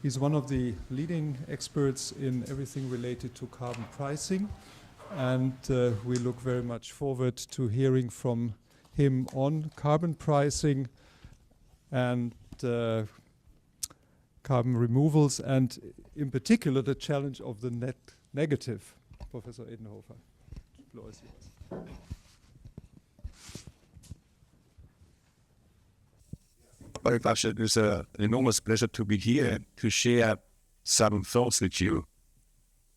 He's one of the leading experts in everything related to carbon pricing, and we look very much forward to hearing from him on carbon pricing and carbon removals, and in particular the challenge of the net negative. Professor Edenhofer, the floor is yours. Very much. It is an enormous pleasure to be here and to share some thoughts with you.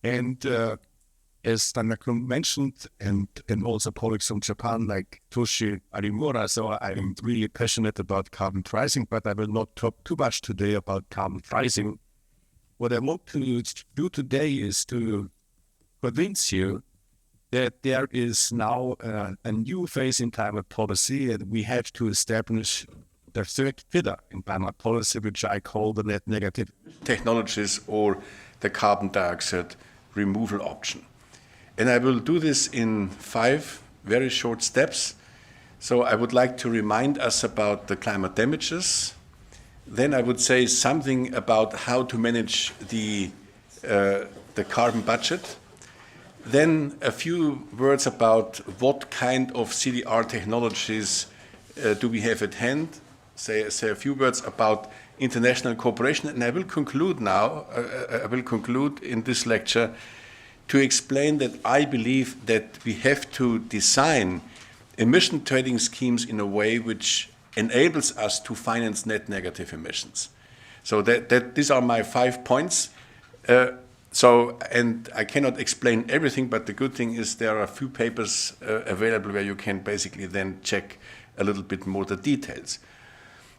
And as Tanaka mentioned, and also colleagues from Japan like Toshi Arimura, so I'm really passionate about carbon pricing, but I will not talk too much today about carbon pricing. What I want to do today is to convince you that there is now a new phase in climate policy, and we have to establish the third pillar in climate policy, which I call the net negative technologies or the carbon dioxide removal option. And I will do this in 5 very short steps. So I would like to remind us about the climate damages. Then I would say something about how to manage the carbon budget. Then a few words about what kind of CDR technologies do we have at hand. Say a few words about international cooperation, and I will conclude now. I will conclude in this lecture to explain that I believe that we have to design emission trading schemes in a way which enables us to finance net negative emissions. So that these are my 5 points. And I cannot explain everything, but the good thing is there are a few papers available where you can basically then check a little bit more the details.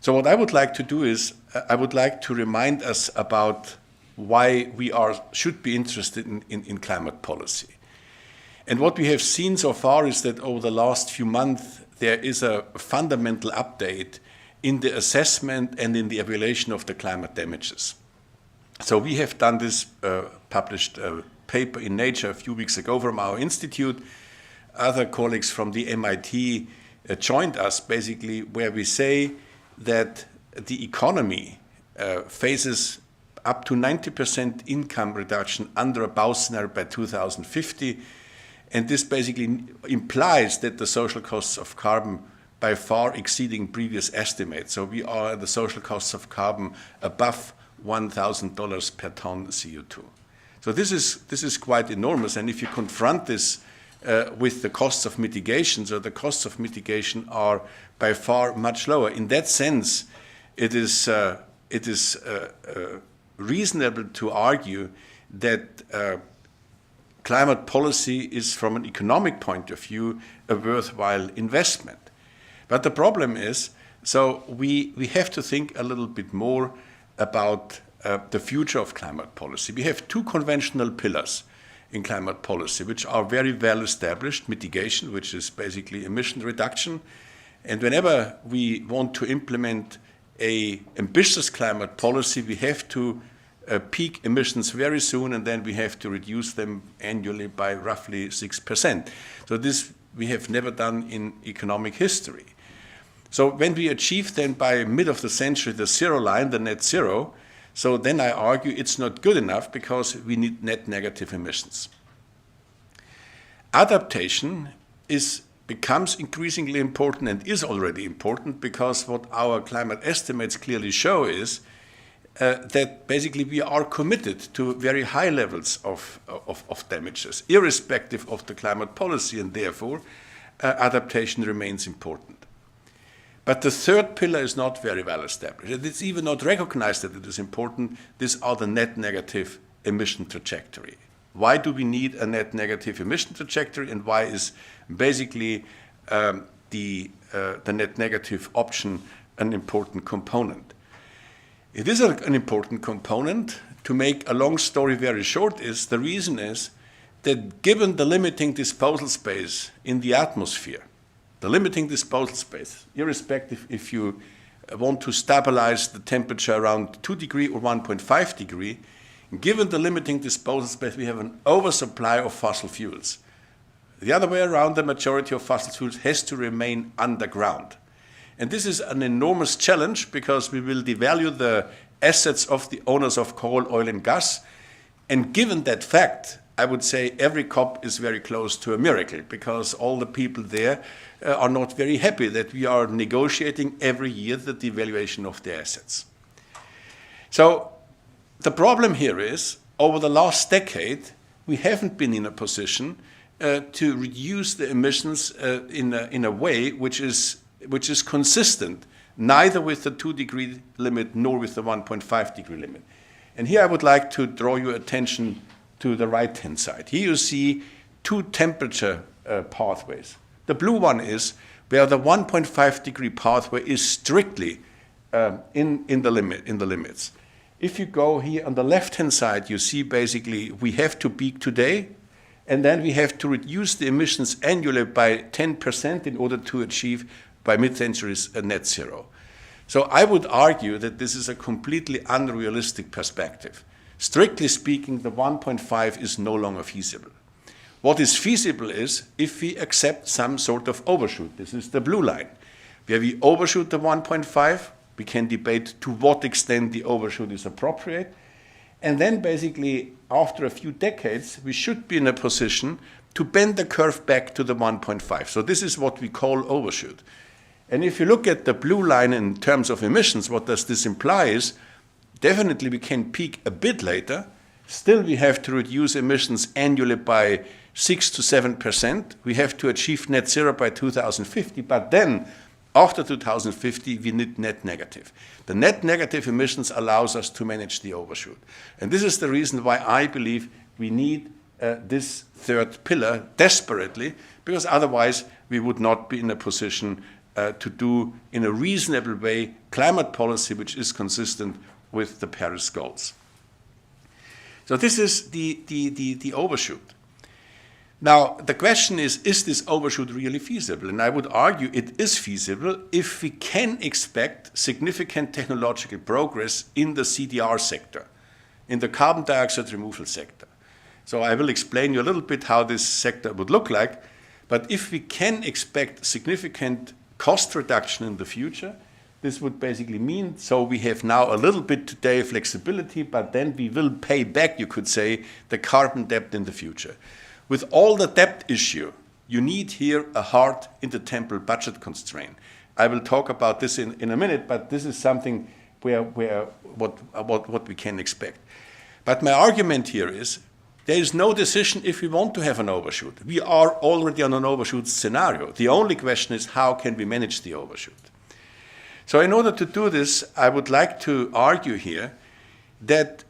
So what I would like to do is, I would like to remind us about why we should be interested in climate policy. And what we have seen so far is that over the last few months, there is a fundamental update in the assessment and in the evaluation of the climate damages. So we have done this, published a paper in Nature a few weeks ago from our institute. Other colleagues from the MIT joined us, basically, where we say that the economy faces up to 90% income reduction under a Bow scenario by 2050. And this basically implies that the social costs of carbon by far exceeding previous estimates. So we are at the social costs of carbon above $1,000 per ton CO2. So this is quite enormous. And if you confront this with the costs of mitigation, so the costs of mitigation are by far much lower. In that sense, it is reasonable to argue that climate policy is, from an economic point of view, a worthwhile investment. But the problem is, so we have to think a little bit more about the future of climate policy. We have 2 conventional pillars in climate policy, which are very well established: mitigation, which is basically emission reduction. And whenever we want to implement an ambitious climate policy, we have to peak emissions very soon, and then we have to reduce them annually by roughly 6%. So this we have never done in economic history. So when we achieve then by mid of the century the zero line, the net zero, so then I argue it's not good enough because we need net negative emissions. Adaptation becomes increasingly important and is already important, because what our climate estimates clearly show is that basically we are committed to very high levels of damages, irrespective of the climate policy, and therefore adaptation remains important. But the third pillar is not very well established. It's even not recognized that it is important. These are the net negative emission trajectory. Why do we need a net negative emission trajectory, and why is basically the net negative option an important component? It is an important component. To make a long story very short, the reason is that given the limiting disposal space in the atmosphere, the limiting disposal space, irrespective if you want to stabilize the temperature around 2 degrees or 1.5 degrees, given the limiting disposal space, we have an oversupply of fossil fuels. The other way around, the majority of fossil fuels has to remain underground. And this is an enormous challenge, because we will devalue the assets of the owners of coal, oil, and gas. And given that fact, I would say every COP is very close to a miracle, because all the people there are not very happy that we are negotiating every year the devaluation of their assets. So the problem here is, over the last decade, we haven't been in a position to reduce the emissions in a way which is consistent, neither with the 2-degree limit nor with the 1.5-degree limit. And here I would like to draw your attention to the right-hand side. Here you see two temperature pathways. The blue one is where the 1.5-degree pathway is strictly in the limits. If you go here on the left-hand side, you see basically we have to peak today, and then we have to reduce the emissions annually by 10% in order to achieve by mid-centuries a net zero. So I would argue that this is a completely unrealistic perspective. Strictly speaking, the 1.5 is no longer feasible. What is feasible is if we accept some sort of overshoot. This is the blue line. Where we overshoot the 1.5, we can debate to what extent the overshoot is appropriate. And then basically, after a few decades, we should be in a position to bend the curve back to the 1.5. So this is what we call overshoot. And if you look at the blue line in terms of emissions, what does this imply is definitely we can peak a bit later. Still, we have to reduce emissions annually by 6 to 7%. We have to achieve net zero by 2050. But then, after 2050, we need net negative. The net negative emissions allows us to manage the overshoot. And this is the reason why I believe we need this third pillar desperately, because otherwise we would not be in a position to do, in a reasonable way, climate policy which is consistent with the Paris goals. So this is the overshoot. Now, the question is this overshoot really feasible? And I would argue it is feasible if we can expect significant technological progress in the CDR sector, in the carbon dioxide removal sector. So I will explain you a little bit how this sector would look like. But if we can expect significant cost reduction in the future, this would basically mean, so we have now a little bit today flexibility, but then we will pay back, you could say, the carbon debt in the future. With all the debt issue, you need here a hard intertemporal budget constraint. I will talk about this in a minute, but this is something what we can expect. But my argument here is there is no decision if we want to have an overshoot. We are already on an overshoot scenario. The only question is how can we manage the overshoot? So in order to do this, I would like to argue here that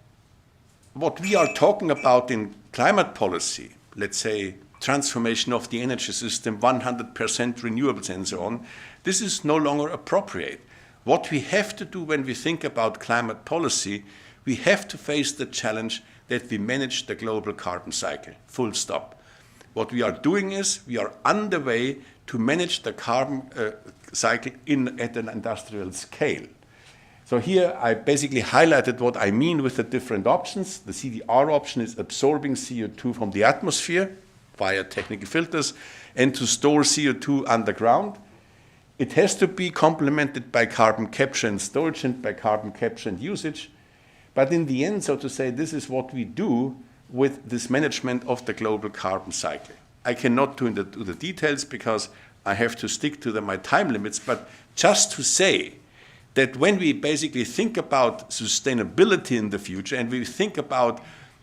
what we are talking about in climate policy, let's say transformation of the energy system, 100% renewables and so on, this is no longer appropriate. What we have to do when we think about climate policy, we have to face the challenge that we manage the global carbon cycle, full stop. What we are doing is we are underway to manage the carbon cycle at an industrial scale. So here I basically highlighted what I mean with the different options. The CDR option is absorbing CO2 from the atmosphere via technical filters and to store CO2 underground. It has to be complemented by carbon capture and storage and by carbon capture and usage. But in the end, so to say, this is what we do with this management of the global carbon cycle. I cannot go into the details because I have to stick to my time limits, but just to say that when we basically think about sustainability in the future and we think about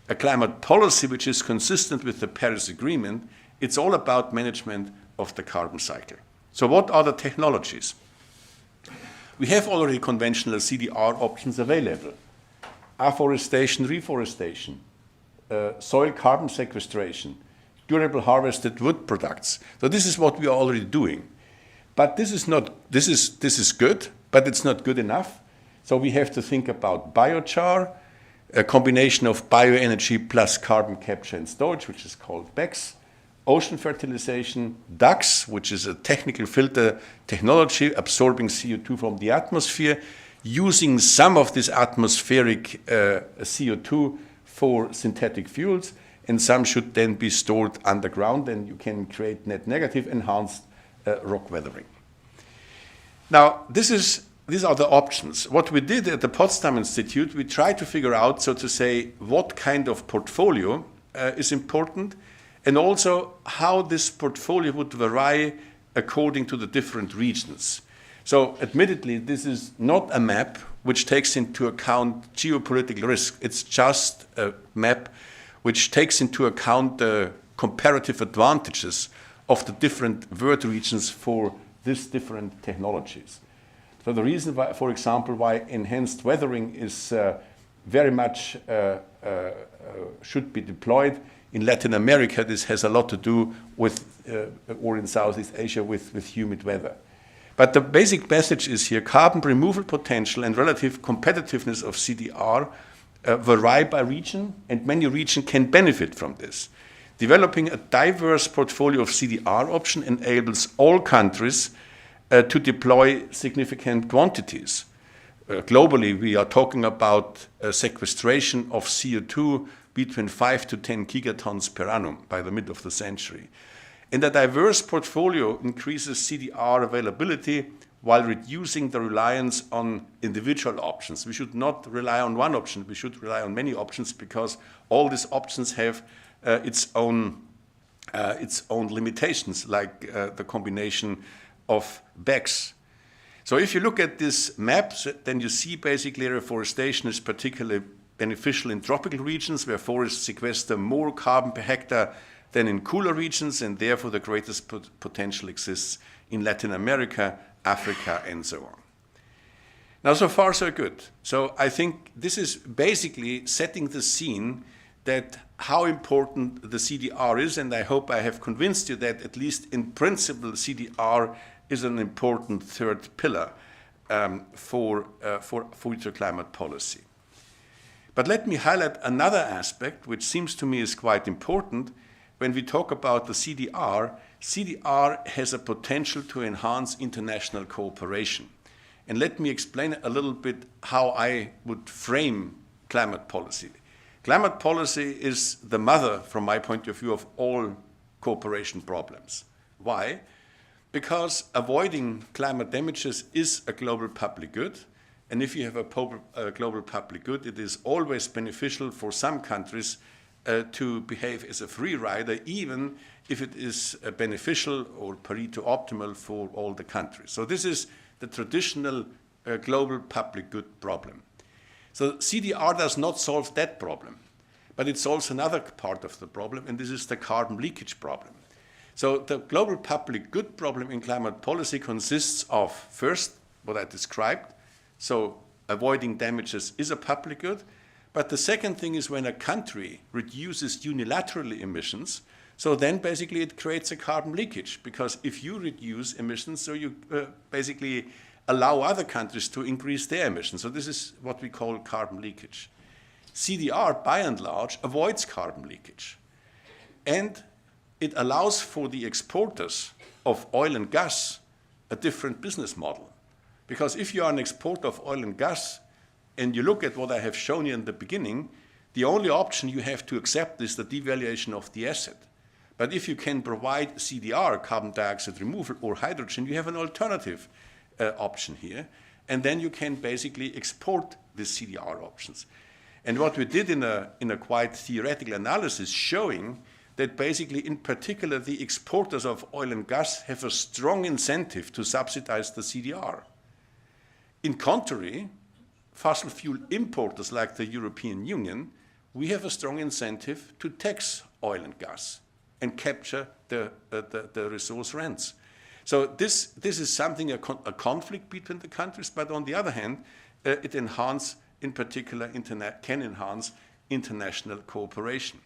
a climate policy which is consistent with the Paris Agreement, it's all about management of the carbon cycle. So what are the technologies? We have already conventional CDR options available. Afforestation, reforestation, soil carbon sequestration, durable harvested wood products. So this is what we are already doing. But this is good, but it's not good enough. So we have to think about biochar, a combination of bioenergy plus carbon capture and storage, which is called BECCS, ocean fertilization, ducts, which is a technical filter technology absorbing CO2 from the atmosphere, using some of this atmospheric CO2 for synthetic fuels, and some should then be stored underground, and you can create net negative enhanced rock weathering. Now, this is these are the options. What we did at the Potsdam Institute, we tried to figure out, so to say, what kind of portfolio is important, and also how this portfolio would vary according to the different regions. So admittedly, this is not a map which takes into account geopolitical risk. It's just a map which takes into account the comparative advantages of the different world regions for these different technologies. So the reason why, for example, why enhanced weathering is very much should be deployed in Latin America, this has a lot to do with, or in Southeast Asia, with humid weather. But the basic message is here, carbon removal potential and relative competitiveness of CDR vary by region, and many regions can benefit from this. Developing a diverse portfolio of CDR option enables all countries to deploy significant quantities. Globally, we are talking about sequestration of CO2 between 5 to 10 gigatons per annum by the mid of the century. And a diverse portfolio increases CDR availability while reducing the reliance on individual options. We should not rely on one option, we should rely on many options, because all these options have its own limitations, like the combination of BECS. So if you look at this map, then you see basically reforestation is particularly beneficial in tropical regions where forests sequester more carbon per hectare than in cooler regions, and therefore the greatest potential exists in Latin America, Africa, and so on. Now, so far, so good. So I think this is basically setting the scene that how important the CDR is, and I hope I have convinced you that at least in principle, CDR is an important third pillar for future climate policy. But let me highlight another aspect, which seems to me is quite important. When we talk about the CDR, CDR has a potential to enhance international cooperation. And let me explain a little bit how I would frame climate policy. Climate policy is the mother, from my point of view, of all cooperation problems. Why? Because avoiding climate damages is a global public good. And if you have a global public good, it is always beneficial for some countries to behave as a free rider, even if it is beneficial or Pareto optimal for all the countries. So this is the traditional global public good problem. So CDR does not solve that problem, but it solves another part of the problem, and this is the carbon leakage problem. So the global public good problem in climate policy consists of, first, what I described. So avoiding damages is a public good. But the second thing is when a country reduces unilaterally emissions, so then basically it creates a carbon leakage, because if you reduce emissions, so you basically allow other countries to increase their emissions. So this is what we call carbon leakage. CDR, by and large, avoids carbon leakage. And it allows for the exporters of oil and gas a different business model. Because if you are an exporter of oil and gas, and you look at what I have shown you in the beginning, the only option you have to accept is the devaluation of the asset. But if you can provide CDR, carbon dioxide removal, or hydrogen, you have an alternative option here. And then you can basically export the CDR options. And what we did in a quite theoretical analysis showing that basically, in particular, the exporters of oil and gas have a strong incentive to subsidize the CDR. In contrary, fossil fuel importers like the European Union, we have a strong incentive to tax oil and gas and capture the resource rents. So this is something, a conflict between the countries, but on the other hand, it can enhance international cooperation.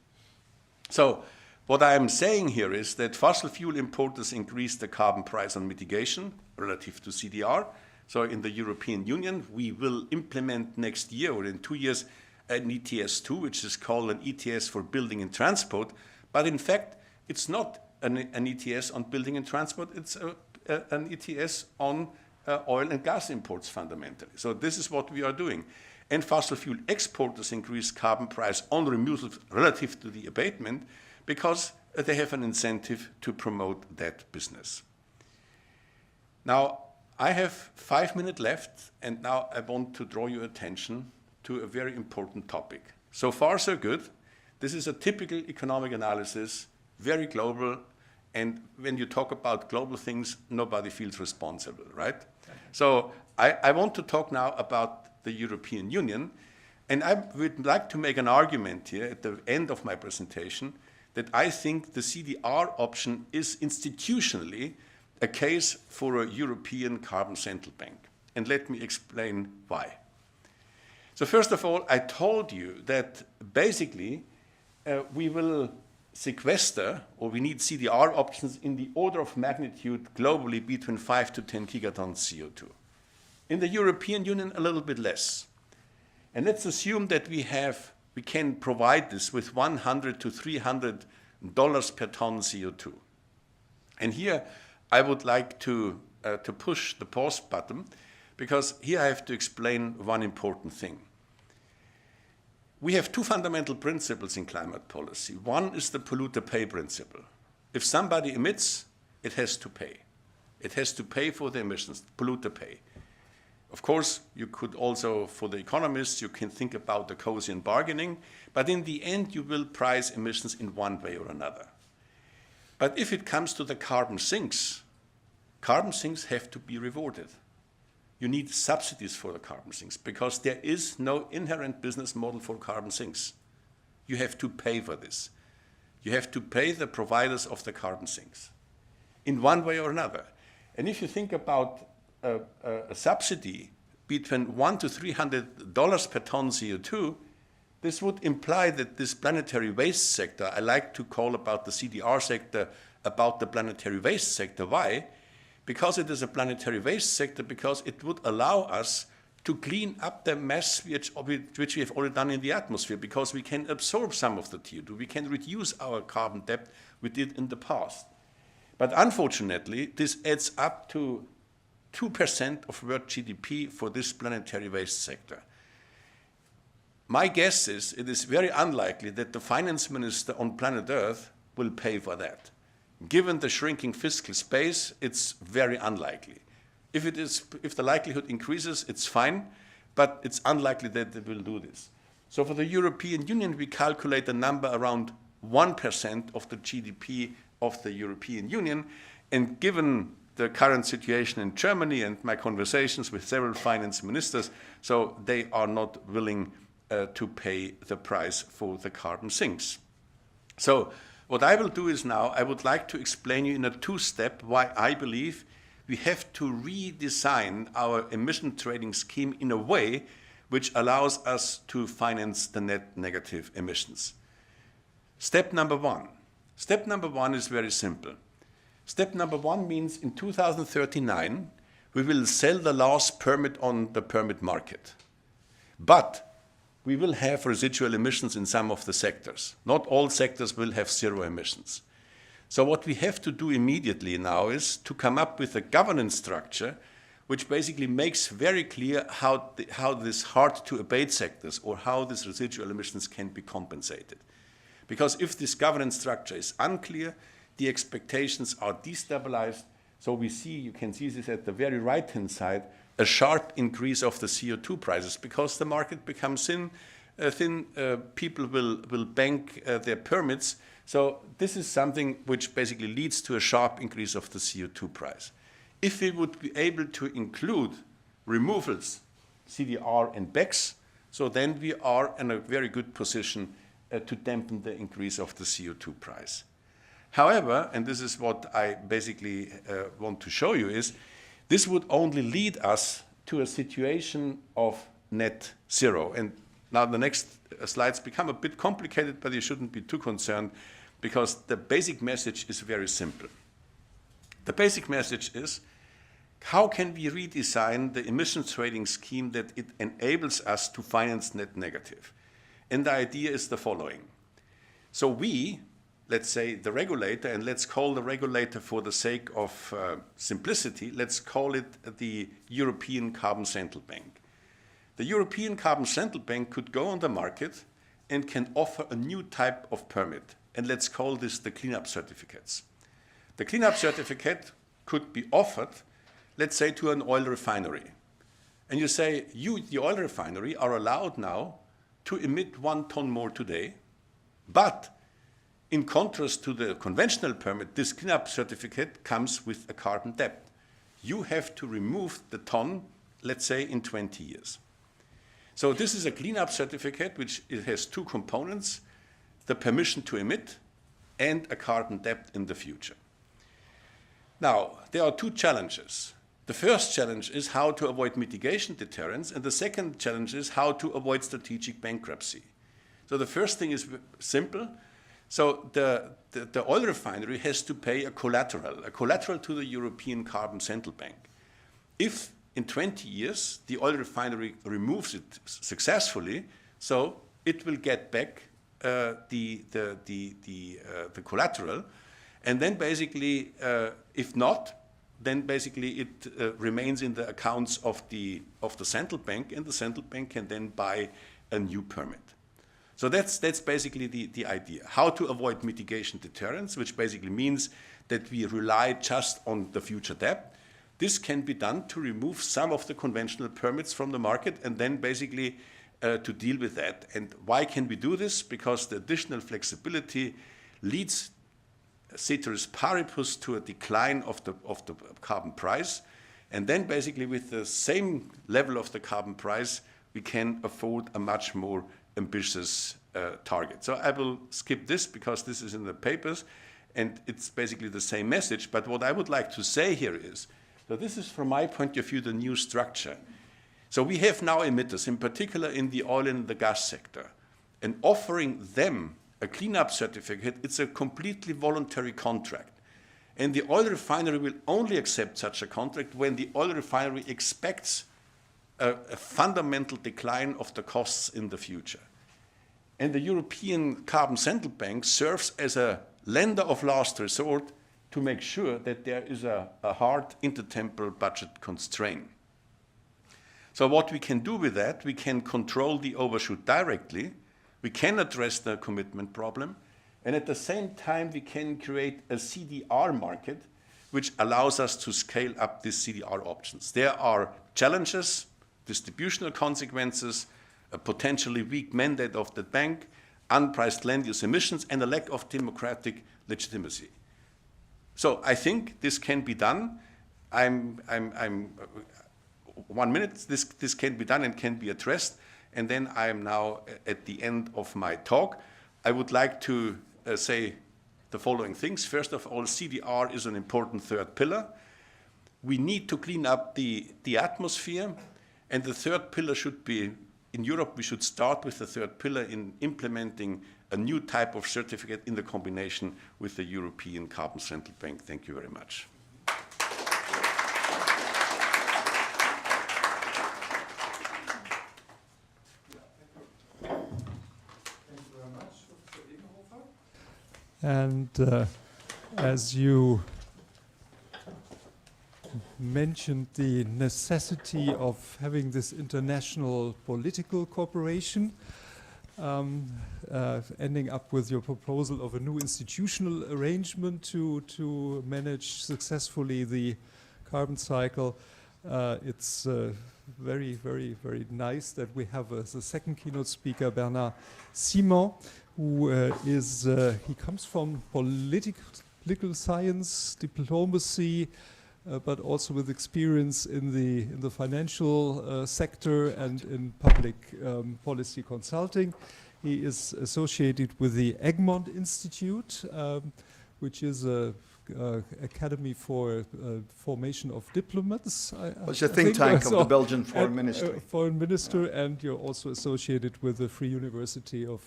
So what I am saying here is that fossil fuel importers increase the carbon price on mitigation relative to CDR. So in the European Union, we will implement next year or in 2 years an ETS2, which is called an ETS for building and transport. But in fact, it's not an ETS on building and transport. It's an ETS on oil and gas imports fundamentally. So this is what we are doing. And fossil fuel exporters increase carbon price on removal relative to the abatement because they have an incentive to promote that business. Now, I have 5 minutes left, and now I want to draw your attention to a very important topic. So far, so good. This is a typical economic analysis, very global, and when you talk about global things, nobody feels responsible, right? So I want to talk now about the European Union, and I would like to make an argument here at the end of my presentation that I think the CDR option is institutionally a case for a European carbon central bank. And let me explain why. So first of all, I told you that basically we will sequester, or we need CDR options in the order of magnitude globally between 5 to 10 gigatons CO2. In the European Union, a little bit less. And let's assume that we can provide this with $100 to $300 per ton CO2. And here I would like to push the pause button, because here I have to explain one important thing. We have two fundamental principles in climate policy. One is the polluter pay principle. If somebody emits, it has to pay. It has to pay for the emissions, polluter pay. Of course, you could also, for the economists, you can think about the Coasian bargaining, but in the end, you will price emissions in one way or another. But if it comes to the carbon sinks have to be rewarded. You need subsidies for the carbon sinks because there is no inherent business model for carbon sinks. You have to pay for this. You have to pay the providers of the carbon sinks in one way or another. And if you think about a subsidy between $100 to $300 per ton CO2, this would imply that this planetary waste sector, I like to call about the CDR sector about the planetary waste sector. Why? Because it is a planetary waste sector, because it would allow us to clean up the mess which we have already done in the atmosphere, because we can absorb some of the CO2. We can reduce our carbon debt we did in the past. But unfortunately, this adds up to 2% of world GDP for this planetary waste sector. My guess is it is very unlikely that the finance minister on planet Earth will pay for that. Given the shrinking fiscal space, it's very unlikely. If the likelihood increases, it's fine, but it's unlikely that they will do this. So for the European Union, we calculate a number around 1% of the GDP of the European Union, and given the current situation in Germany and my conversations with several finance ministers, so they are not willing to pay the price for the carbon sinks. So what I will do is now, I would like to explain you in a two-step why I believe we have to redesign our emission trading scheme in a way which allows us to finance the net negative emissions. Step number one. Step number one is very simple. Step number one means in 2039, we will sell the last permit on the permit market. But we will have residual emissions in some of the sectors. Not all sectors will have zero emissions. So what we have to do immediately now is to come up with a governance structure which basically makes very clear how this hard-to-abate sectors or how these residual emissions can be compensated. Because if this governance structure is unclear, the expectations are destabilized. So we see, you can see this at the very right-hand side, a sharp increase of the CO2 prices because the market becomes thin. People will bank their permits. So this is something which basically leads to a sharp increase of the CO2 price. If we would be able to include removals, CDR and BECS, so then we are in a very good position to dampen the increase of the CO2 price. However, and this is what I basically want to show you, is this would only lead us to a situation of net zero. And now the next slides become a bit complicated, but you shouldn't be too concerned because the basic message is very simple. The basic message is, how can we redesign the emissions trading scheme that it enables us to finance net negative? And the idea is the following. So we, let's say the regulator, and let's call the regulator for the sake of simplicity, let's call it the European Carbon Central Bank. The European Carbon Central Bank could go on the market and can offer a new type of permit, and let's call this the cleanup certificates. The cleanup certificate could be offered let's say, to an oil refinery. And you say, you, the oil refinery, are allowed now to emit 1 ton more today, but in contrast to the conventional permit, this cleanup certificate comes with a carbon debt. You have to remove the ton, let's say, in 20 years. So this is a cleanup certificate, which it has 2 components, the permission to emit and a carbon debt in the future. Now, there are 2 challenges. The first challenge is how to avoid mitigation deterrence, and the second challenge is how to avoid strategic bankruptcy. So the first thing is simple. So the oil refinery has to pay a collateral to the European Carbon Central Bank. If in 20 years the oil refinery removes it successfully, so it will get back the collateral, and then basically, if not, then basically it remains in the accounts of the central bank, and the central bank can then buy a new permit. So that's basically the idea. How to avoid mitigation deterrence, which basically means that we rely just on the future debt. This can be done to remove some of the conventional permits from the market and then basically to deal with that. And why can we do this? Because the additional flexibility leads, ceteris paribus, to a decline of the carbon price. And then basically with the same level of the carbon price, we can afford a much more ambitious target. So I will skip this because this is in the papers and it's basically the same message. But what I would like to say here is that this is, from my point of view, the new structure. So we have now emitters, in particular in the oil and the gas sector, and offering them a cleanup certificate, it's a completely voluntary contract. And the oil refinery will only accept such a contract when the oil refinery expects a fundamental decline of the costs in the future. And the European Carbon Central Bank serves as a lender of last resort to make sure that there is a hard intertemporal budget constraint. So what we can do with that, we can control the overshoot directly, we can address the commitment problem, and at the same time we can create a CDR market which allows us to scale up these CDR options. There are challenges, distributional consequences, a potentially weak mandate of the bank, unpriced land use emissions, and a lack of democratic legitimacy. So I think this can be done. 1 minute, this can be done and can be addressed. And then I am now at the end of my talk. I would like to say the following things. First of all, CDR is an important third pillar. We need to clean up the atmosphere. And the third pillar should be, in Europe, we should start with the third pillar in implementing a new type of certificate in the combination with the European Carbon Central Bank. Thank you very much. And as you mentioned the necessity of having this international political cooperation, ending up with your proposal of a new institutional arrangement to manage successfully the carbon cycle. It's very, very, very nice that we have the second keynote speaker, Bernard Simon, who he comes from political science, diplomacy, but also with experience in the financial sector and in public policy consulting. He is associated with the Egmont Institute, which is a academy for formation of diplomats. It's a think tank of the Belgian Foreign Ministry. Foreign Minister, and you're also associated with the Free University of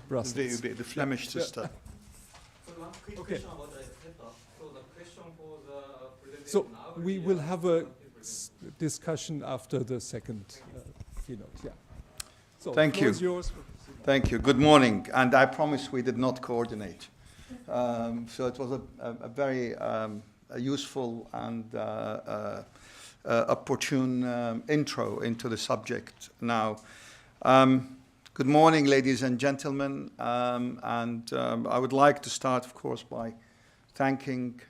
Brussels. The Flemish sister. Okay. So we will have a discussion after the second keynote. Yeah. So Thank you. Yours. Thank you. Good morning. And I promise we did not coordinate. So it was a very useful and opportune intro into the subject. Now, good morning, ladies and gentlemen. I would like to start, of course, by thanking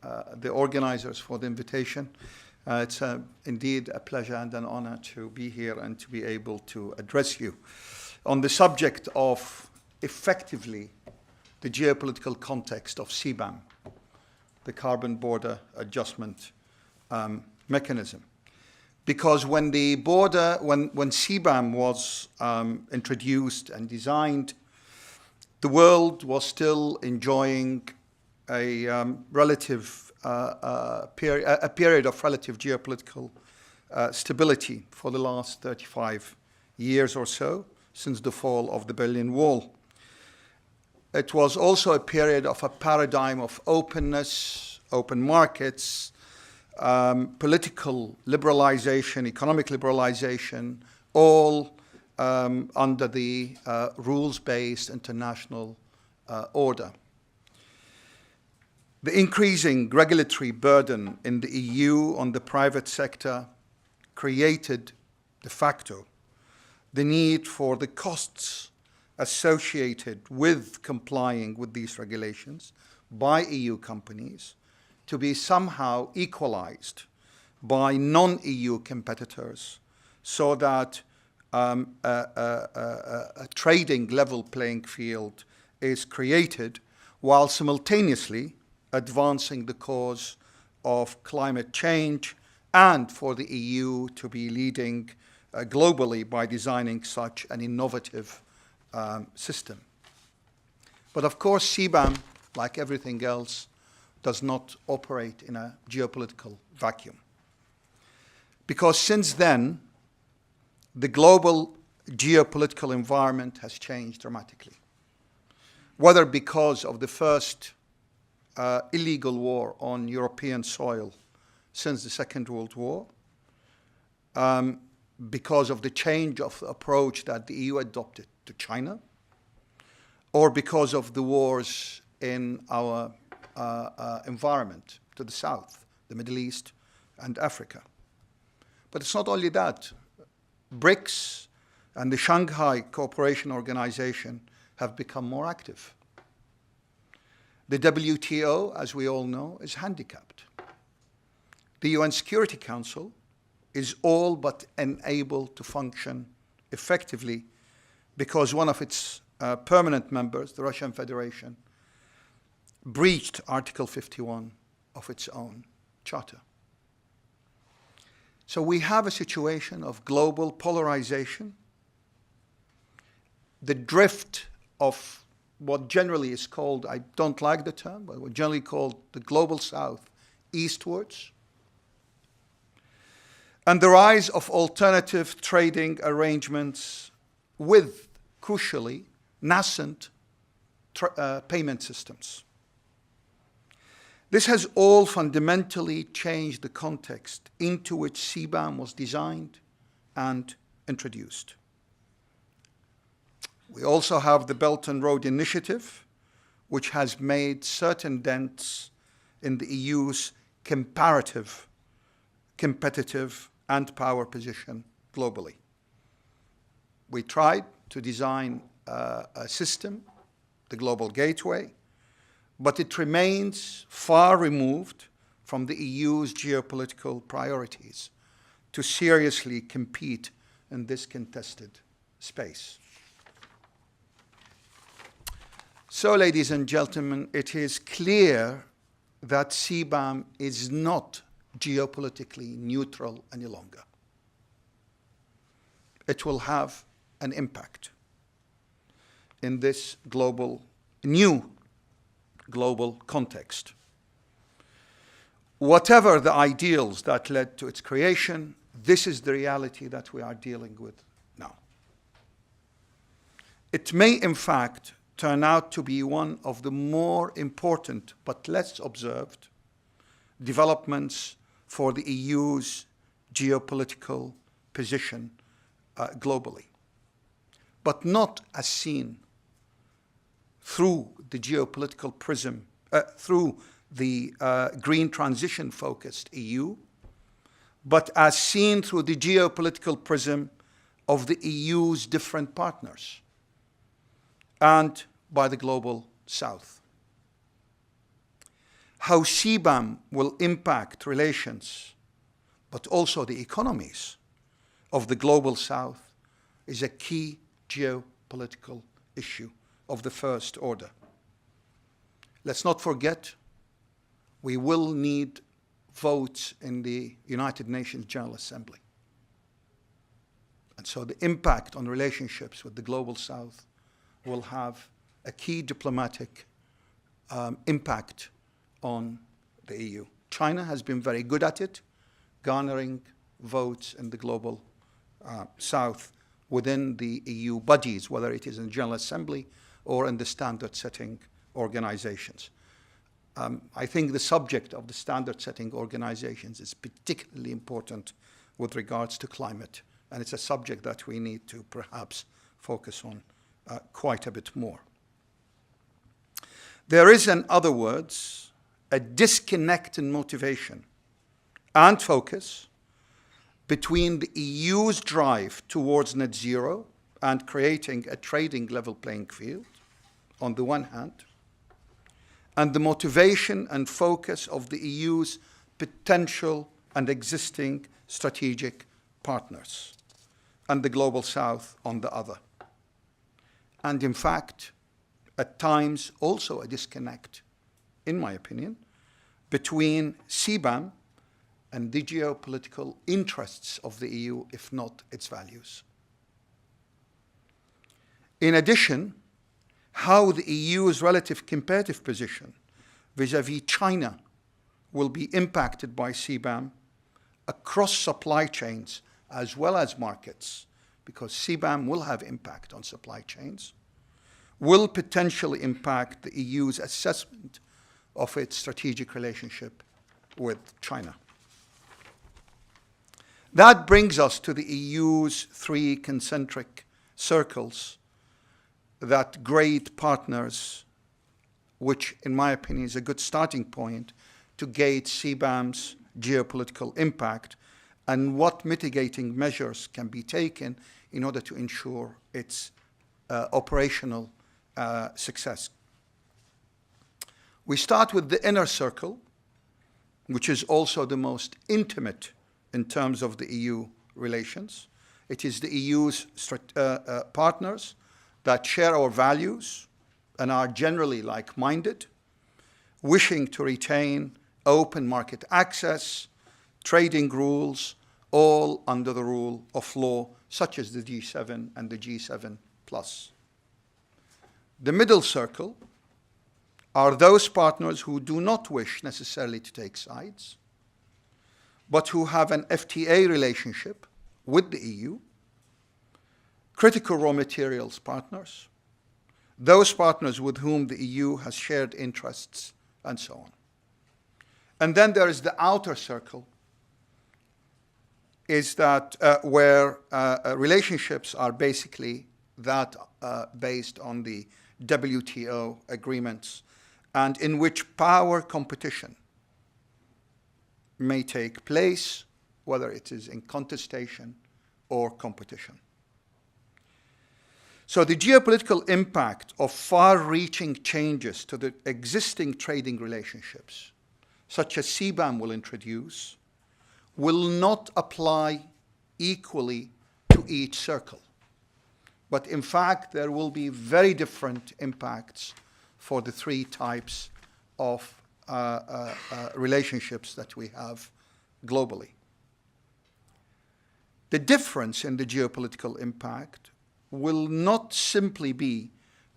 the organizers for the invitation. It's indeed a pleasure and an honor to be here and to be able to address you on the subject of effectively the geopolitical context of CBAM, the Carbon Border Adjustment Mechanism. Because when the border, when CBAM was introduced and designed, the world was still enjoying a period of relative geopolitical stability for the last 35 years or so, since the fall of the Berlin Wall. It was also a period of a paradigm of openness, open markets, political liberalization, economic liberalization, all under the rules-based international order. The increasing regulatory burden in the EU on the private sector created, de facto, the need for the costs associated with complying with these regulations by EU companies to be somehow equalized by non-EU competitors so that a trading level playing field is created while simultaneously advancing the cause of climate change and for the EU to be leading globally by designing such an innovative system. But of course, CBAM, like everything else, does not operate in a geopolitical vacuum. Because since then, the global geopolitical environment has changed dramatically. Whether because of the first illegal war on European soil since the Second World War, because of the change of the approach that the EU adopted to China, or because of the wars in our environment to the south, the Middle East and Africa. But it's not only that. BRICS and the Shanghai Cooperation Organization have become more active. The WTO, as we all know, is handicapped. The UN Security Council is all but unable to function effectively because one of its permanent members, the Russian Federation, breached Article 51 of its own charter. So we have a situation of global polarization, the drift of what generally is called, I don't like the term, but what generally called the global south eastwards, and the rise of alternative trading arrangements with, crucially, nascent payment systems. This has all fundamentally changed the context into which CBAM was designed and introduced. We also have the Belt and Road Initiative, which has made certain dents in the EU's comparative, competitive, and power position globally. We tried to design a system, the Global Gateway, but it remains far removed from the EU's geopolitical priorities to seriously compete in this contested space. So, ladies and gentlemen, it is clear that CBAM is not geopolitically neutral any longer. It will have an impact in this new global context. Whatever the ideals that led to its creation, this is the reality that we are dealing with now. It may, in fact, turn out to be one of the more important but less observed developments for the EU's geopolitical position globally, but not as seen through the geopolitical prism, through the green transition-focused EU, but as seen through the geopolitical prism of the EU's different partners and by the global south. how CBAM will impact relations, but also the economies of the global South, is a key geopolitical issue of the first order. Let's not forget, we will need votes in the United Nations General Assembly. And so the impact on relationships with the global South will have a key diplomatic impact on the EU. China has been very good at it, garnering votes in the global South within the EU bodies, whether it is in the General Assembly or in the standard-setting organizations. I think the subject of the standard-setting organizations is particularly important with regards to climate, and it's a subject that we need to perhaps focus on quite a bit more. There is, in other words, a disconnect in motivation and focus between the EU's drive towards net zero and creating a trading level playing field, on the one hand, and the motivation and focus of the EU's potential and existing strategic partners, and the global South on the other. And in fact, at times also a disconnect, in my opinion, between CBAM and the geopolitical interests of the EU, if not its values. In addition, how the EU's relative competitive position vis-à-vis China will be impacted by CBAM across supply chains as well as markets, because CBAM will have impact on supply chains, will potentially impact the EU's assessment of its strategic relationship with China. That brings us to the EU's three concentric circles that grade partners, which in my opinion is a good starting point to gauge CBAM's geopolitical impact and what mitigating measures can be taken in order to ensure its operational success. We start with the inner circle, which is also the most intimate in terms of the EU relations. It is the EU's partners that share our values and are generally like-minded, wishing to retain open market access, trading rules, all under the rule of law, such as the G7 and the G7+. The middle circle are those partners who do not wish necessarily to take sides, but who have an FTA relationship with the EU, critical raw materials partners, those partners with whom the EU has shared interests, and so on. And then there is the outer circle, is that where relationships are basically that based on the WTO agreements, and in which power competition may take place, whether it is in contestation or competition. So the geopolitical impact of far-reaching changes to the existing trading relationships, such as CBAM will introduce, will not apply equally to each circle. But in fact, there will be very different impacts for the three types of relationships that we have globally. The difference in the geopolitical impact will not simply be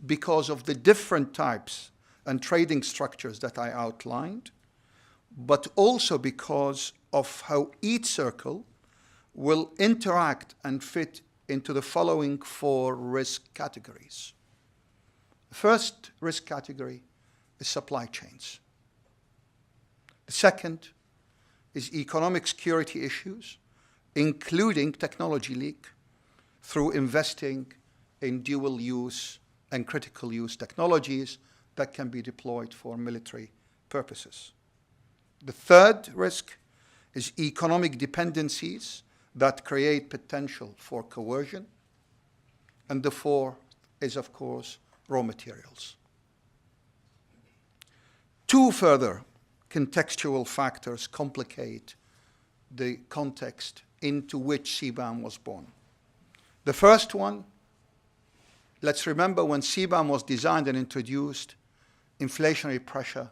because of the different types and trading structures that I outlined, but also because of how each circle will interact and fit into the following four risk categories. The first risk category is supply chains. The second is economic security issues, including technology leak, through investing in dual-use and critical-use technologies that can be deployed for military purposes. The third risk is economic dependencies that create potential for coercion. And the fourth is, of course, raw materials. Two further contextual factors complicate the context into which CBAM was born. The first one, let's remember when CBAM was designed and introduced, inflationary pressure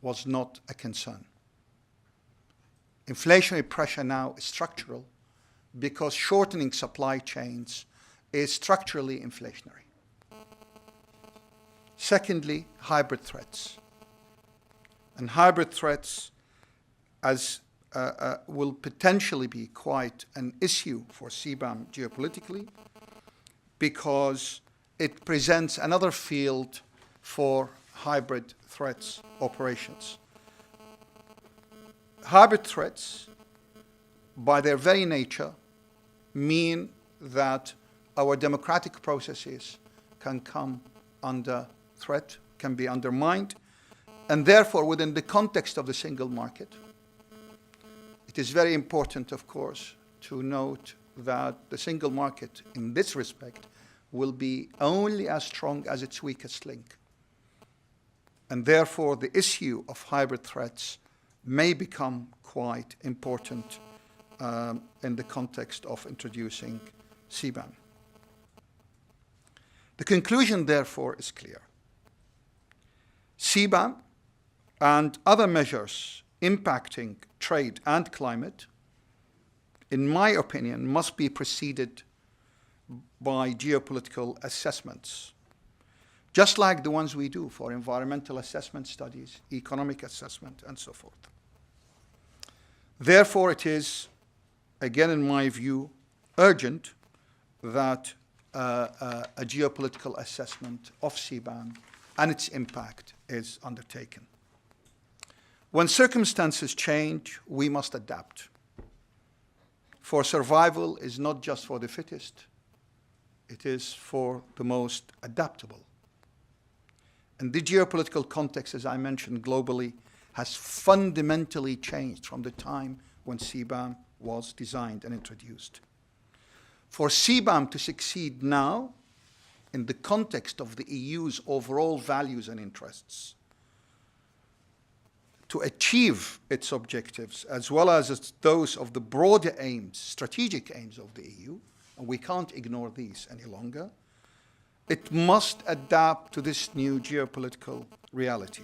was not a concern. Inflationary pressure now is structural because shortening supply chains is structurally inflationary. Secondly, hybrid threats. And hybrid threats will potentially be quite an issue for CBAM geopolitically because it presents another field for hybrid threats operations. Hybrid threats, by their very nature, mean that our democratic processes can come under threat, can be undermined, and therefore, within the context of the single market, it is very important, of course, to note that the single market, in this respect, will be only as strong as its weakest link. And therefore, the issue of hybrid threats may become quite important in the context of introducing CBAM. The conclusion, therefore, is clear. CBAM and other measures impacting trade and climate, in my opinion, must be preceded by geopolitical assessments, just like the ones we do for environmental assessment studies, economic assessment, and so forth. Therefore, it is, again, in my view, urgent that a geopolitical assessment of CBAM and its impact is undertaken. When circumstances change, we must adapt. For survival is not just for the fittest, it is for the most adaptable. And the geopolitical context, as I mentioned, globally, has fundamentally changed from the time when CBAM was designed and introduced. For CBAM to succeed now, in the context of the EU's overall values and interests, to achieve its objectives, as well as those of the broader aims, strategic aims of the EU, and we can't ignore these any longer, it must adapt to this new geopolitical reality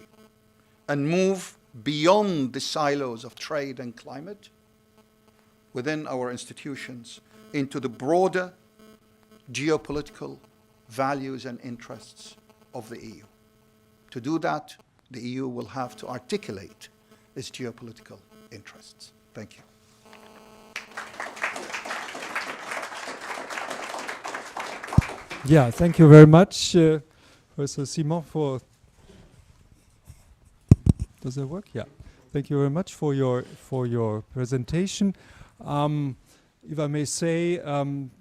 and move beyond the silos of trade and climate within our institutions into the broader geopolitical values and interests of the EU. To do that, the EU will have to articulate its geopolitical interests. Thank you. Yeah, thank you very much, Professor Simon, for... Does that work? Yeah. Thank you very much for your presentation. If I may say,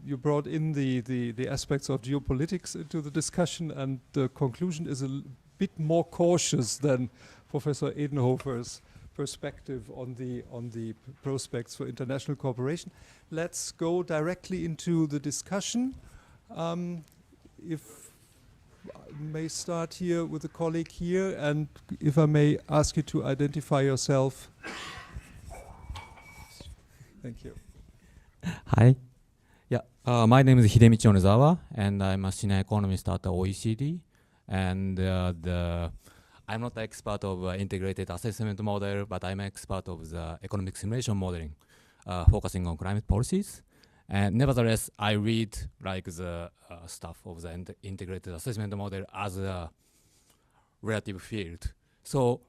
you brought in the aspects of geopolitics into the discussion, and the conclusion is a bit more cautious than Professor Edenhofer's perspective on the prospects for international cooperation. Let's go directly into the discussion. If I may start here with a colleague here, and if I may ask you to identify yourself. Thank you. Hi. Yeah, my name is Hidemichi Onezawa, and I'm a senior economist at the OECD. And I'm not an expert of integrated assessment model, but I'm an expert of the economic simulation modeling, focusing on climate policies. And nevertheless, I read like the stuff of the integrated assessment model as a relative field. So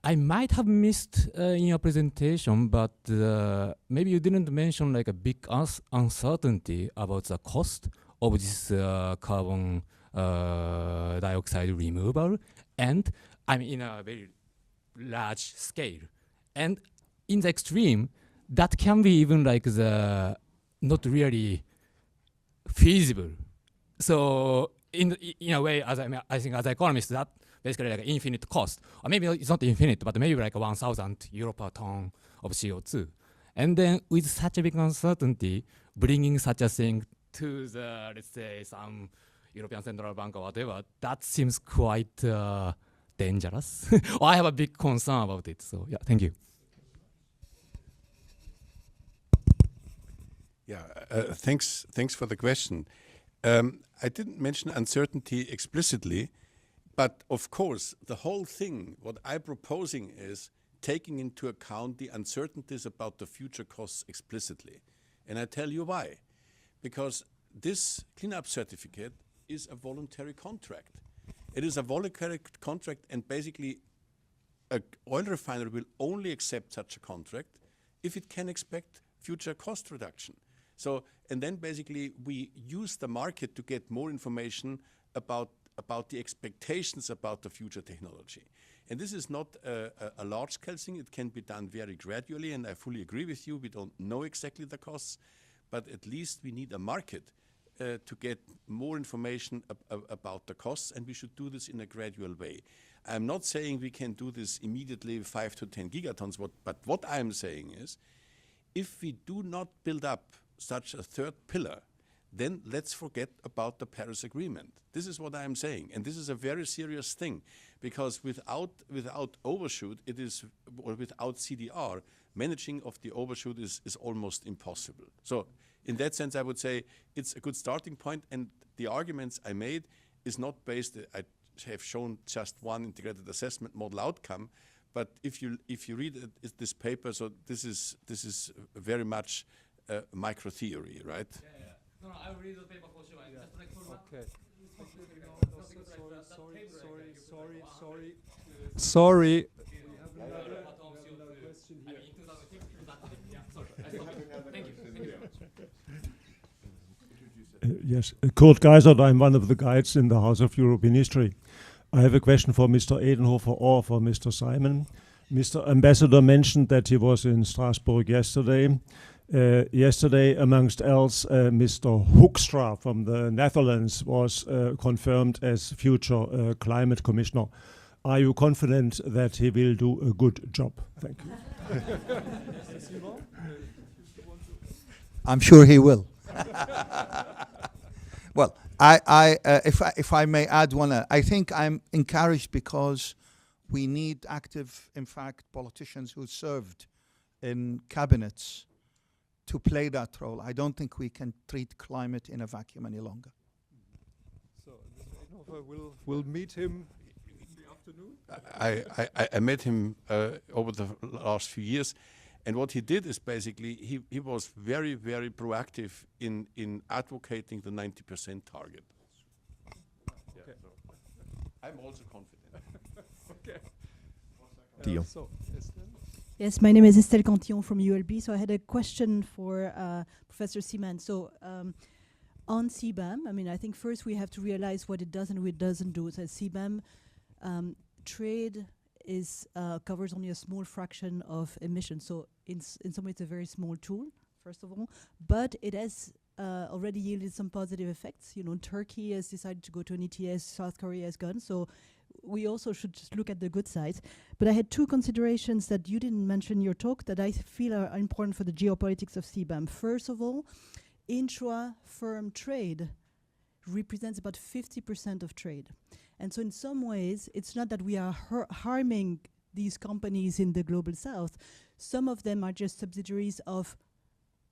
I might have missed in your presentation, but maybe you didn't mention like a big uncertainty about the cost of this carbon dioxide removal, and I mean in a very large scale. And in the extreme, that can be even like the not really feasible. So in a way, I think as an economist, that basically like infinite cost, or maybe it's not infinite, but maybe like 1,000 euro per ton of CO2. And then with such a big uncertainty, bringing such a thing to the, let's say, some European Central Bank or whatever, that seems quite dangerous. I have a big concern about it. So yeah, thank you. Yeah, thanks for the question. I didn't mention uncertainty explicitly, but of course, the whole thing, what I'm proposing is taking into account the uncertainties about the future costs explicitly. And I tell you why. Because this cleanup certificate is a voluntary contract. It is a voluntary contract, and basically an oil refinery will only accept such a contract if it can expect future cost reduction. So, and then basically we use the market to get more information about the expectations about the future technology. And this is not a large-scale thing. It can be done very gradually, and I fully agree with you. We don't know exactly the costs, but at least we need a market to get more information about the costs, and we should do this in a gradual way. I'm not saying we can do this immediately, 5 to 10 gigatons, but what I'm saying is, if we do not build up such a third pillar, then let's forget about the Paris Agreement. This is what I'm saying, and this is a very serious thing, because without overshoot, or without CDR, managing of the overshoot is almost impossible. So in that sense, I would say it's a good starting point, and the arguments I made is not based, I have shown just one integrated assessment model outcome, but if you read this paper, so this is very much micro theory, right? Yeah. No, I will read the paper for sure. Yeah. Just like for Okay. Sorry. We have another question here. Thank you very much. Yes, Kurt Geisert, I'm one of the guides in the House of European History. I have a question for Mr. Edenhofer or for Mr. Simon. Mr. Ambassador mentioned that he was in Strasbourg yesterday. Yesterday, amongst else, Mr. Hoekstra from the Netherlands was confirmed as future climate commissioner. Are you confident that he will do a good job? Thank you. I'm sure he will. Well, if I may add one, I think I'm encouraged because we need active, in fact, politicians who served in cabinets to play that role. I don't think we can treat climate in a vacuum any longer. So, we'll meet him in the afternoon. I met him over the last few years, and what he did is basically he was very, very proactive in advocating the 90% target. Yeah, Okay. so I'm also confident. Okay. So, Estelle? Yes, my name is Estelle Cantillon from ULB. So I had a question for Professor Seaman. So on CBAM, I mean, I think first we have to realize what it does and what it doesn't do. So CBAM trade covers only a small fraction of emissions. So in some ways, it's a very small tool, first of all. But it has already yielded some positive effects. You know, Turkey has decided to go to an ETS, South Korea has gone. So we also should just look at the good sides. But I had two considerations that you didn't mention in your talk that I feel are important for the geopolitics of CBAM. First of all, intra-firm trade represents about 50% of trade. And so in some ways, it's not that we are harming these companies in the global south. Some of them are just subsidiaries of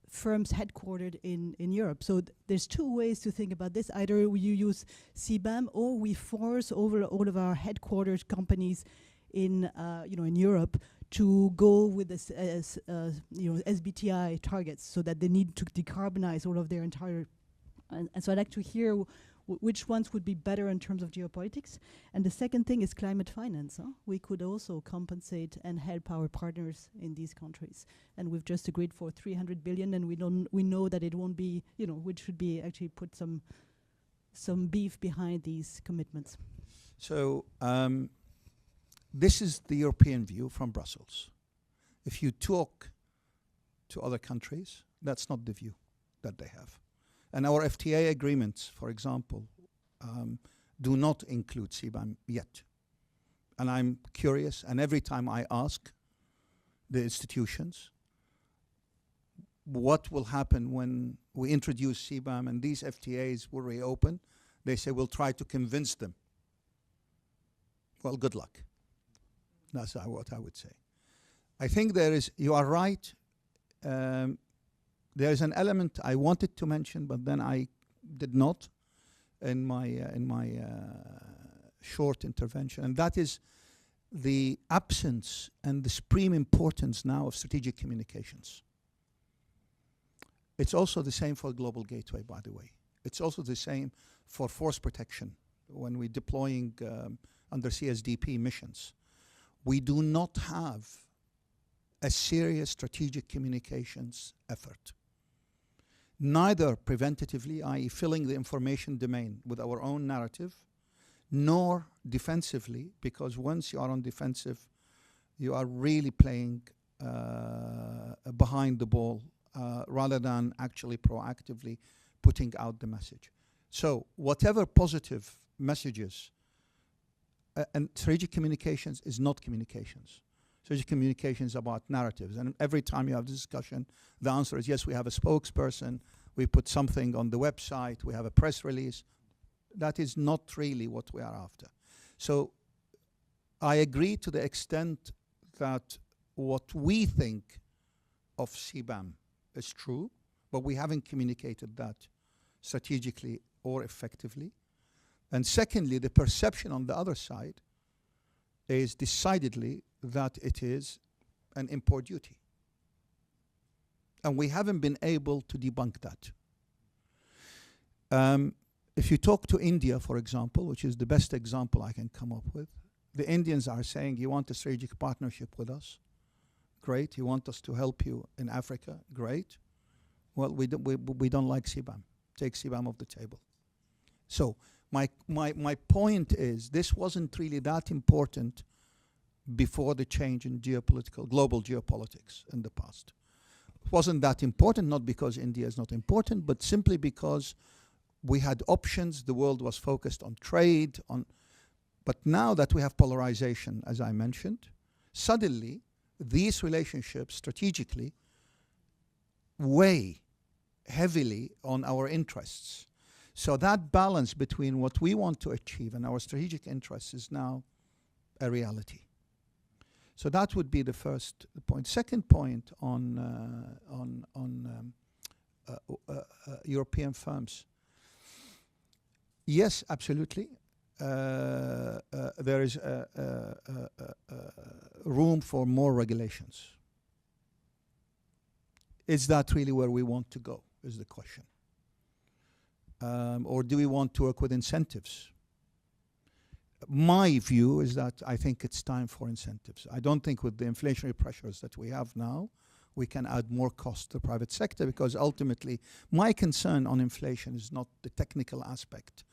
firms headquartered in Europe. So there's two ways to think about this. Either you use CBAM or we force over all of our headquartered companies in Europe to go with this SBTI targets, so that they need to decarbonize all of their entire. And so I'd like to hear which ones would be better in terms of geopolitics. And the second thing is climate finance. We could also compensate and help our partners in these countries. And we've just agreed for 300 billion, and we know that it won't be, which should be actually put some beef behind these commitments. So this is the European view from Brussels. If you talk to other countries, that's not the view that they have. And our FTA agreements, for example, do not include CBAM yet. And I'm curious, and every time I ask the institutions what will happen when we introduce CBAM and these FTAs will reopen, they say we'll try to convince them well, good luck. That's what I would say. I think you are right. There is an element I wanted to mention, but then I did not in my short intervention, and that is the absence and the supreme importance now of strategic communications. It's also the same for Global Gateway, by the way. It's also the same for force protection when we're deploying under CSDP missions. We do not have a serious strategic communications effort. Neither preventatively, i.e. filling the information domain with our own narrative, nor defensively, because once you are on defensive, you are really playing behind the ball rather than actually proactively putting out the message. So whatever positive messages, and strategic communications is not communications. Strategic communications about narratives. And every time you have this discussion, the answer is yes, we have a spokesperson, we put something on the website, we have a press release. That is not really what we are after. So I agree to the extent that what we think of CBAM is true, but we haven't communicated that strategically or effectively. And secondly, the perception on the other side is decidedly that it is an import duty. And we haven't been able to debunk that. If you talk to India, for example, which is the best example I can come up with, the Indians are saying, you want a strategic partnership with us? Great. You want us to help you in Africa? Great. Well, we don't like CBAM. Take CBAM off the table. So my point is, this wasn't really that important before the change in global geopolitics in the past. It wasn't that important, not because India is not important, but simply because we had options. The world was focused on trade, but now that we have polarization, as I mentioned, suddenly these relationships strategically weigh heavily on our interests. So that balance between what we want to achieve and our strategic interests is now a reality. So that would be the first point. Second point on European firms. Yes, absolutely. There is room for more regulations. Is that really where we want to go, is the question. Or do we want to work with incentives? My view is that I think it's time for incentives. I don't think with the inflationary pressures that we have now, we can add more cost to the private sector, because ultimately my concern on inflation is not the technical aspect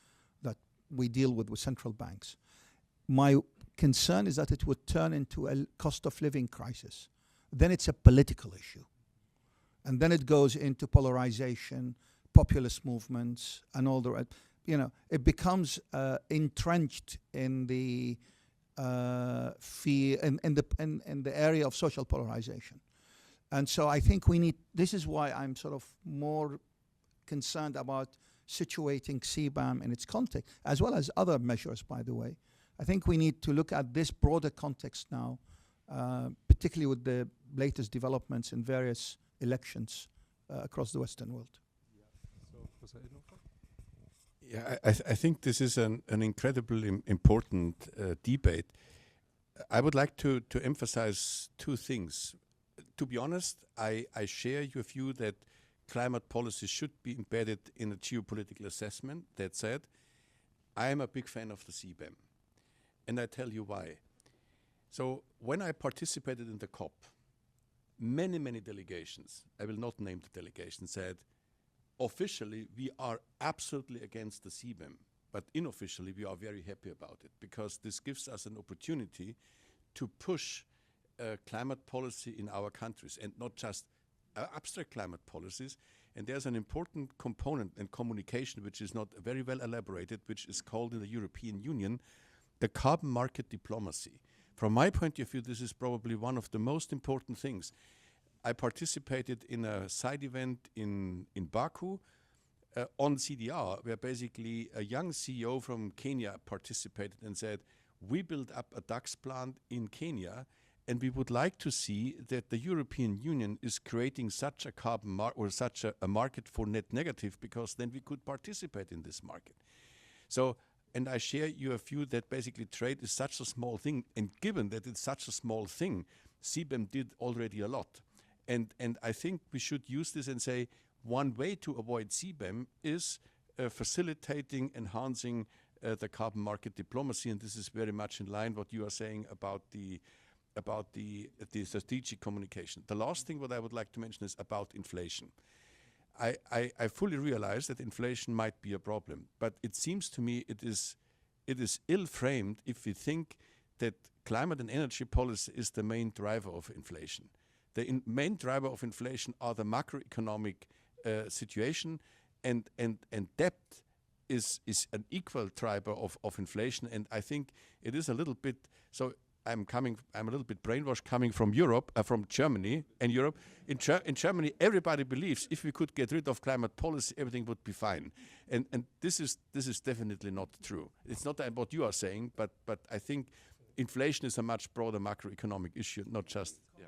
that we deal with central banks. My concern is that it would turn into a cost of living crisis. Then it's a political issue. And then it goes into polarization, populist movements, and all the rest. It becomes entrenched in the fear in the area of social polarization. And so I think this is why I'm sort of more concerned about situating CBAM in its context, as well as other measures, by the way. I think we need to look at this broader context now, particularly with the latest developments in various elections across the Western world. Yeah, I think this is an incredibly important debate. I would like to emphasize two things. To be honest, I share your view that climate policy should be embedded in a geopolitical assessment. That said, I am a big fan of the CBAM, and I tell you why. So when I participated in the COP, many delegations, I will not name the delegation, said, officially, we are absolutely against the CBAM, but unofficially, we are very happy about it, because this gives us an opportunity to push climate policy in our countries, and not just abstract climate policies. And there's an important component in communication which is not very well elaborated, which is called in the European Union the carbon market diplomacy. From my point of view, this is probably one of the most important things. I participated in a side event in Baku on CDR, where basically a young CEO from Kenya participated and said, we build up a DAX plant in Kenya, and we would like to see that the European Union is creating such a carbon or such a market for net negative, because then we could participate in this market. So, and I share your view that basically trade is such a small thing, and given that it's such a small thing, CBAM did already a lot. And I think we should use this and say one way to avoid CBAM is facilitating, enhancing the carbon market diplomacy, and this is very much in line what you are saying about the strategic communication. The last thing what I would like to mention is about inflation. I fully realize that inflation might be a problem, but it seems to me it is ill-framed if we think that climate and energy policy is the main driver of inflation. The main driver of inflation are the macroeconomic situation, and debt is an equal driver of inflation. And I think it is a little bit, so I'm a little bit brainwashed coming from Europe, from Germany and Europe. In Germany, everybody believes if we could get rid of climate policy, everything would be fine. And this is definitely not true. It's not what you are saying, but I think inflation is a much broader macroeconomic issue, not just. Yeah.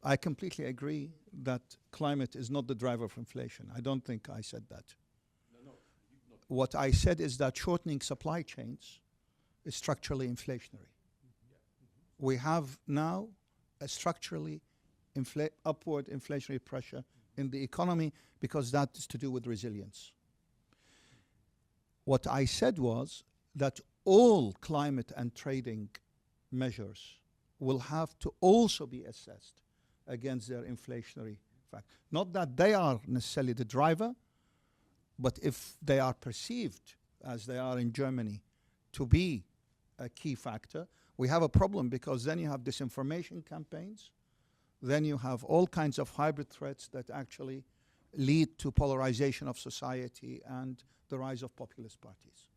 I completely agree that climate is not the driver of inflation. I don't think I said that. What I said is that shortening supply chains is structurally inflationary. We have now a structurally upward inflationary pressure in the economy because that is to do with resilience. What I said was that all climate and trading measures will have to also be assessed against their inflationary fact. Not that they are necessarily the driver, but if they are perceived, as they are in Germany, to be a key factor, we have a problem, because then you have disinformation campaigns, then you have all kinds of hybrid threats that actually lead to polarization of society and the rise of populist parties.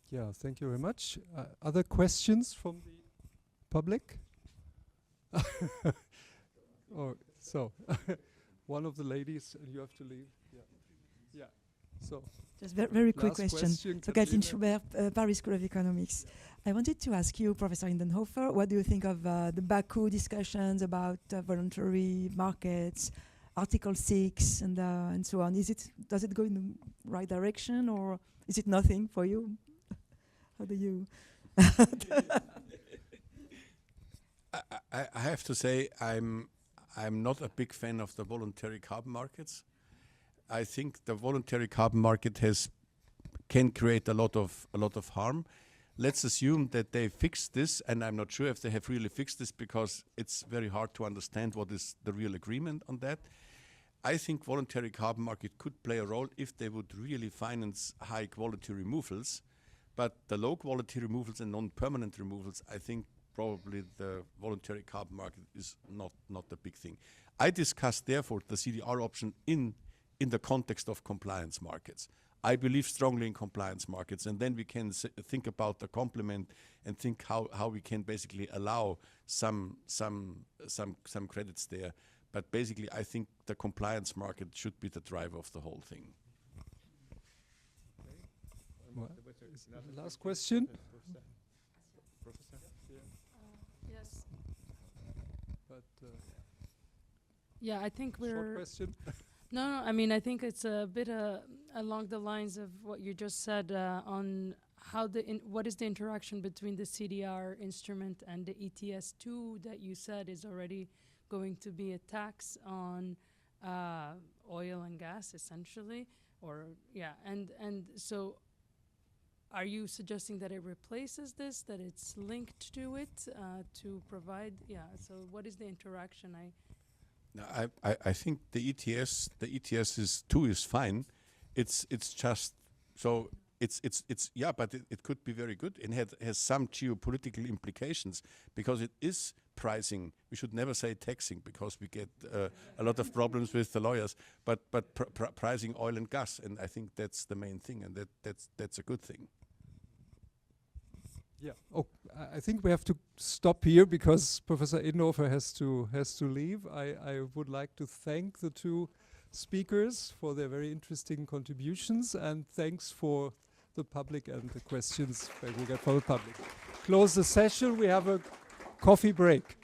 Yeah, thank you very much. Other questions from the public? Oh, so one of the ladies, and you have to leave. Yeah. Yeah. So just very quick last question. So Kathleen Schubert, Paris School of Economics. I wanted to ask you, Professor Indenhofer, what do you think of the Baku discussions about voluntary markets, Article 6, and so on? Does it go in the right direction, or is it nothing for you? How do you? I have to say I'm not a big fan of the voluntary carbon markets. I think the voluntary carbon market can create a lot of harm. Let's assume that they fixed this, and I'm not sure if they have really fixed this, because it's very hard to understand what is the real agreement on that. I think voluntary carbon market could play a role if they would really finance high quality removals, but the low quality removals and non-permanent removals, I think probably the voluntary carbon market is not the big thing. I discussed therefore the CDR option in the context of compliance markets. I believe strongly in compliance markets, and then we can think about the complement and think how we can basically allow some credits there. But basically, I think the compliance market should be the driver of the whole thing. Last question. Yes. But yeah, I think short we're. question. No, I mean, I think it's a bit along the lines of what you just said on how what is the interaction between the CDR instrument and the ETS2 that you said is already going to be a tax on oil and gas, essentially, or yeah, and so. Are you suggesting that it replaces this, that it's linked to it to provide? Yeah. So what is the interaction? No, I think the ETS is fine. It's just so it's yeah, but it could be very good and has some geopolitical implications, because it is pricing. We should never say taxing, because we get a lot of problems with the lawyers. But pricing oil and gas, and I think that's the main thing, and that's a good thing. Yeah. Oh, I think we have to stop here, because Professor Indenhofer has to leave. I would like to thank the two speakers for their very interesting contributions, and thanks for the public and the questions that we get from the public. Close the session. We have a coffee break.